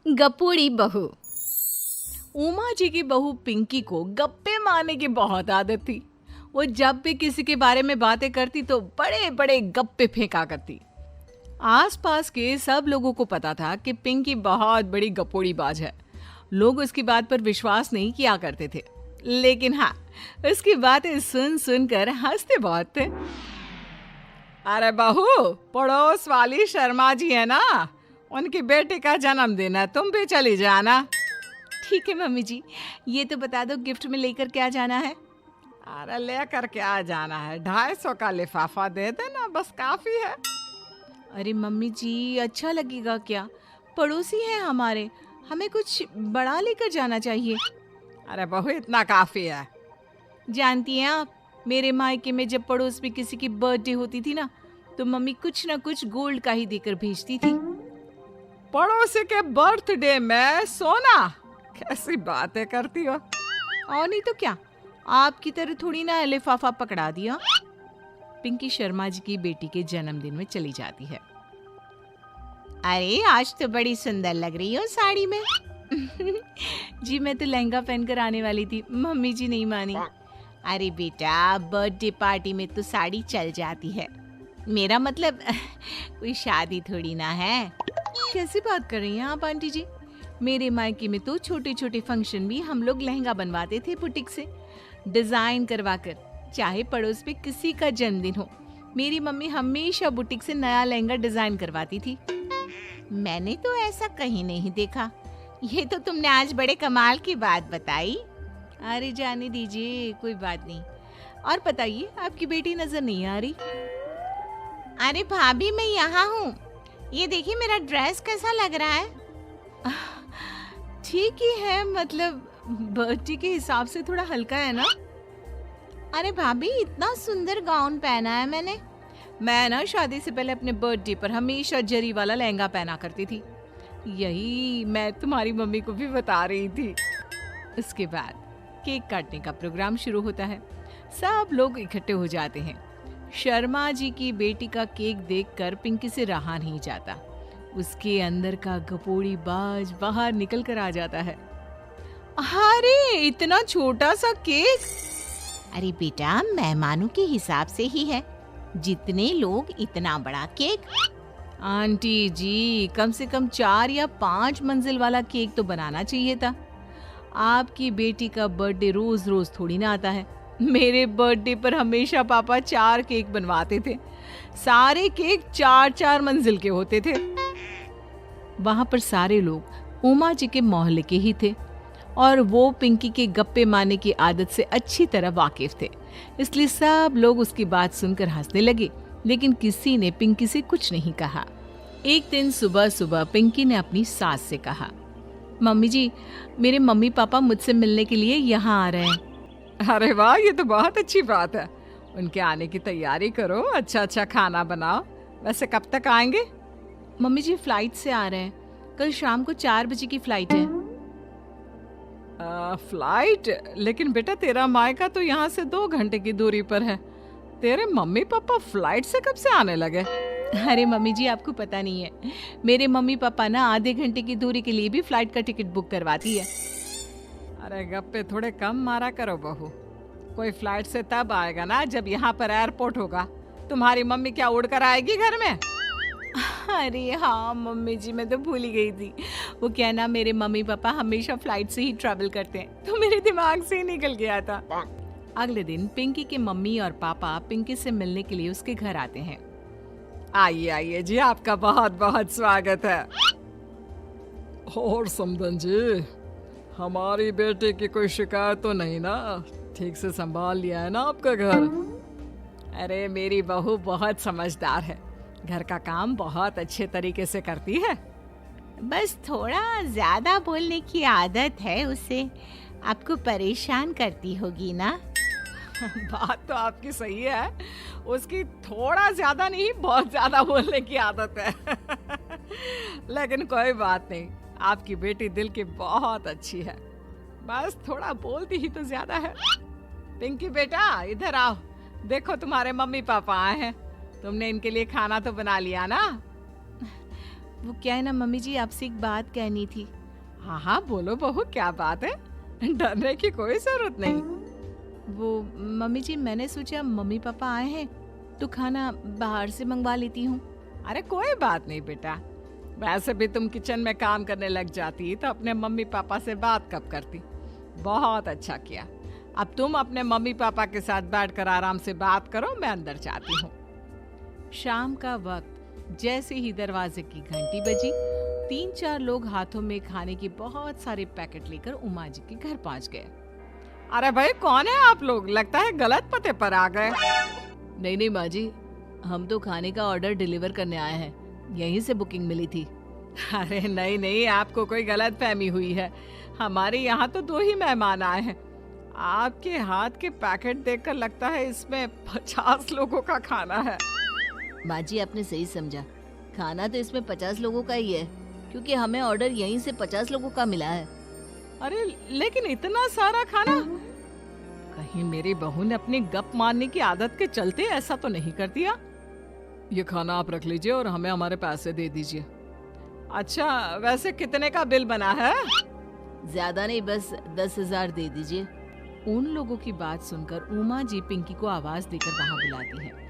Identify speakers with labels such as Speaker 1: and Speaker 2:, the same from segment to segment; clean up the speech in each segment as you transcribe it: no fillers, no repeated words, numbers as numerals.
Speaker 1: गपोड़ी बहू। उमा जी की बहू पिंकी को गप्पे मारने की बहुत आदत थी। वो जब भी किसी के बारे में बातें करती तो बड़े बड़े गप्पे फेंका करती। आसपास के सब लोगों को पता था कि पिंकी बहुत बड़ी गपोड़ी बाज है। लोग उसकी बात पर विश्वास नहीं किया करते थे, लेकिन हाँ, उसकी बातें सुन सुनकर हंसते बहुत थे। अरे बहू, पड़ोस वाली शर्मा जी है ना, उनकी बेटी का जन्मदिन है, तुम भी चली जाना। ठीक है मम्मी जी, ये तो बता दो गिफ्ट में लेकर क्या जाना है। अरे लेकर क्या जाना है, 250 का लिफाफा दे देना, बस काफी है। अरे मम्मी जी, अच्छा लगेगा क्या? पड़ोसी हैं हमारे, हमें कुछ बड़ा लेकर जाना चाहिए। अरे बहू, इतना काफी है। जानती हैं आप, मेरे मायके में जब पड़ोस में किसी की बर्थडे होती थी ना, तो मम्मी कुछ ना कुछ गोल्ड का ही देकर भेजती थी। पड़ोसी के बर्थडे में सोना? कैसी बातें करती हो। और नहीं तो क्या, आपकी तरह थोड़ी ना लिफाफा पकड़ा दिया। पिंकी शर्मा जी की बेटी के जन्मदिन में चली जाती है। अरे आज तो बड़ी सुंदर लग रही हो साड़ी में। जी मैं तो लहंगा पहनकर आने वाली थी, मम्मी जी नहीं मानी। अरे बेटा, बर्थडे पार्टी में तो साड़ी चल जाती है, मेरा मतलब कोई शादी थोड़ी ना है। कैसी बात कर रही हैं आप आंटी जी? मेरे मायके में तो छोटे छोटे फंक्शन भी हम लोग लहंगा बनवाते थे बुटीक से, डिजाइन करवाकर। चाहे पड़ोस में किसी का जन्मदिन हो, मेरी मम्मी हमेशा बुटीक से नया लहंगा डिजाइन करवाती थी। मैंने तो ऐसा कहीं नहीं देखा, ये तो तुमने आज बड़े कमाल की बात बताई। अरे जाने दीजिए, कोई बात नहीं। और बताइए, आपकी बेटी नजर नहीं आ रही? अरे भाभी, मैं यहाँ हूँ, ये देखिए मेरा ड्रेस कैसा लग रहा है। ठीक ही है, मतलब बर्थडे के हिसाब से थोड़ा हल्का है ना। अरे भाभी, इतना सुंदर गाउन पहना है मैंने। मैं ना शादी से पहले अपने बर्थडे पर हमेशा जरी वाला लहंगा पहना करती थी, यही मैं तुम्हारी मम्मी को भी बता रही थी। उसके बाद केक काटने का प्रोग्राम शुरू होता है। सब लोग इकट्ठे हो जाते हैं। शर्मा जी की बेटी का केक देखकर पिंकी से रहा नहीं जाता। उसके अंदर का गपोड़ी बाज बाहर निकल कर आ जाता है। अरे इतना छोटा सा केक! अरे बेटा, मेहमानों के हिसाब से ही है, जितने लोग इतना बड़ा केक। आंटी जी, कम से कम 4 या 5 मंजिल वाला केक तो बनाना चाहिए था। आपकी बेटी का बर्थडे रोज रोज थोड़ी ना आता है। मेरे बर्थडे पर हमेशा पापा 4 केक बनवाते थे, सारे केक 4-4 मंजिल के होते थे। वहां पर सारे लोग उमा जी के मोहल्ले के ही थे और वो पिंकी के गप्पे मारने की आदत से अच्छी तरह वाकिफ थे, इसलिए सब लोग उसकी बात सुनकर हंसने लगे, लेकिन किसी ने पिंकी से कुछ नहीं कहा। एक दिन सुबह सुबह पिंकी ने अपनी सास से कहा, मम्मी जी, मेरे मम्मी पापा मुझसे मिलने के लिए यहाँ आ रहे हैं। अरे वाह, ये तो बहुत अच्छी बात है। उनके आने की तैयारी करो, अच्छा अच्छा खाना बनाओ। वैसे कब तक आएंगे? मम्मी जी फ्लाइट से आ रहे हैं, कल शाम को 4 बजे की फ्लाइट है। फ्लाइट? लेकिन बेटा, तेरा मायका तो यहाँ से 2 घंटे की दूरी पर है। तेरे मम्मी पापा फ्लाइट से कब से आने लगे? अरे मम्मी जी, आपको पता नहीं है, मेरे मम्मी पापा ना आधे घंटे की दूरी के लिए भी फ्लाइट का टिकट बुक करवाती है। अरे गप्पे थोड़े कम मारा करो बहू, कोई फ्लाइट से तब आएगा ना जब यहाँ पर एयरपोर्ट होगा। तुम्हारी मम्मी क्या उड़कर आएगी घर में? अरे हाँ मम्मी जी, मैं तो भूल ही गई थी। वो क्या ना, मेरे मम्मी पापा हमेशा फ्लाइट से ही ट्रैवल करते हैं, तो मेरे दिमाग से ही निकल गया था। अगले दिन पिंकी के मम्मी और पापा पिंकी से मिलने के लिए उसके घर आते हैं। आइए आइए जी, आपका बहुत बहुत स्वागत है। और समदन जी, हमारी बेटे की कोई शिकायत तो नहीं ना? ठीक से संभाल लिया है ना आपका घर? अरे मेरी बहू बहुत समझदार है, घर का काम बहुत अच्छे तरीके से करती है। बस थोड़ा ज्यादा बोलने की आदत है उसे, आपको परेशान करती होगी ना। बात तो आपकी सही है, उसकी थोड़ा ज्यादा नहीं बहुत ज्यादा बोलने की आदत है। लेकिन कोई बात नहीं, आपकी बेटी दिल की बहुत अच्छी है, बस थोड़ा बोलती ही तो ज्यादा है। पिंकी बेटा, इधर आओ, देखो तुम्हारे मम्मी पापा आए हैं, तुमने इनके लिए खाना तो बना लिया ना? वो क्या है ना मम्मी जी, आपसे एक बात कहनी थी। हाँ हाँ बोलो बहू, क्या बात है, डरने की कोई जरूरत नहीं। वो मम्मी जी, मैंने सोचा मम्मी पापा आए हैं तो खाना बाहर से मंगवा लेती हूँ। अरे कोई बात नहीं बेटा, वैसे भी तुम किचन में काम करने लग जाती तो अपने मम्मी पापा से बात कब करती। बहुत अच्छा किया। अब तुम अपने मम्मी पापा के साथ बैठकर आराम से बात करो, मैं अंदर जाती हूँ। शाम का वक्त जैसे ही दरवाजे की घंटी बजी, 3-4 लोग हाथों में खाने के बहुत सारे पैकेट लेकर उमा जी के घर पहुंच गए। अरे भाई कौन है आप लोग, लगता है गलत पते पर आ गए। नहीं नहीं माँ जी, हम तो खाने का ऑर्डर डिलीवर करने आए हैं, यहीं से बुकिंग मिली थी। अरे नहीं नहीं, आपको कोई गलत फहमी हुई है। हमारे यहाँ तो 2 ही मेहमान आए हैं। आपके हाथ के पैकेट देखकर लगता है इसमें 50 लोगों का खाना है।
Speaker 2: माँ जी आपने सही समझा, खाना तो इसमें 50 लोगों का ही है, क्योंकि हमें ऑर्डर यहीं से 50 लोगों का मिला है।
Speaker 1: अरे लेकिन इतना सारा खाना, कहीं मेरी बहू ने अपनी गप मारने की आदत के चलते ऐसा तो नहीं कर दिया। ये खाना आप रख लीजिए और हमें हमारे पैसे दे दीजिए। अच्छा वैसे कितने का बिल बना है?
Speaker 2: ज्यादा नहीं, बस 10,000 दे दीजिए।
Speaker 1: उन लोगों की बात सुनकर उमा जी पिंकी को आवाज देकर वहां बुलाती है।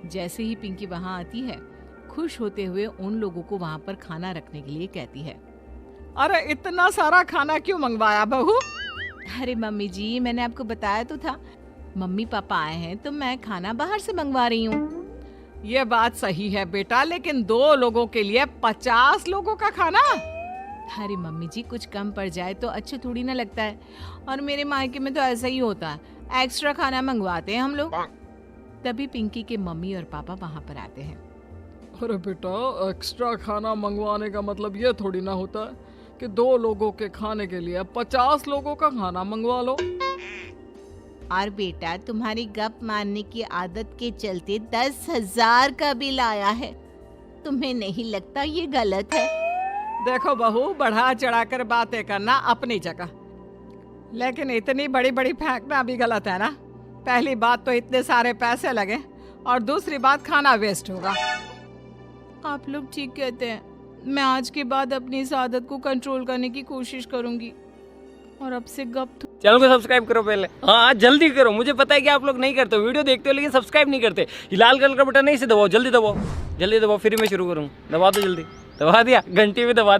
Speaker 1: जैसे ही पिंकी वहां आती है, खुश होते हुए उन लोगों को वहां पर खाना रखने के लिए कहती है। अरे इतना सारा खाना क्यों मंगवाया बहू? अरे मम्मी जी, मैंने आपको बताया तो था, मम्मी पापा आए हैं तो मैं खाना बाहर से मंगवा रही हूँ। ये बात सही है बेटा, लेकिन 2 लोगों के लिए 50 लोगों का खाना? अरे मम्मी जी, कुछ कम पड़ जाए तो अच्छा थोड़ी ना लगता है, और मेरे मायके में तो ऐसा ही होता है, एक्स्ट्रा खाना मंगवाते हैं हम लोग। तभी पिंकी के मम्मी और पापा वहाँ पर आते हैं। अरे बेटा, एक्स्ट्रा खाना मंगवाने का मतलब ये थोड़ी ना होता है कि 2 लोगों के खाने के लिए 50 लोगों का खाना मंगवा लो।
Speaker 2: और बेटा, तुम्हारी गप मारने की आदत के चलते 10,000 का बिल आया है। तुम्हें नहीं लगता ये गलत है?
Speaker 1: देखो बहू, बढ़ा चढ़ाकर बातें करना अपनी जगह, लेकिन इतनी बड़ी बड़ी फेंकना भी गलत है ना। पहली बात तो इतने सारे पैसे लगे, और दूसरी बात खाना वेस्ट होगा। आप लोग ठीक कहते हैं, मैं आज के बाद अपनी इस आदत को कंट्रोल करने की कोशिश करूंगी, और अब से गप।
Speaker 3: चैनल को सब्सक्राइब करो पहले, हाँ जल्दी करो। मुझे पता है कि आप लोग नहीं करते हो, वीडियो देखते हो लेकिन सब्सक्राइब नहीं करते। ये लाल कलर का बटन नहीं से दबाओ, जल्दी दबाओ, जल्दी दबाओ, फिर मैं शुरू करूँ। दबा दो जल्दी, दबा दिया, घंटी भी दबा।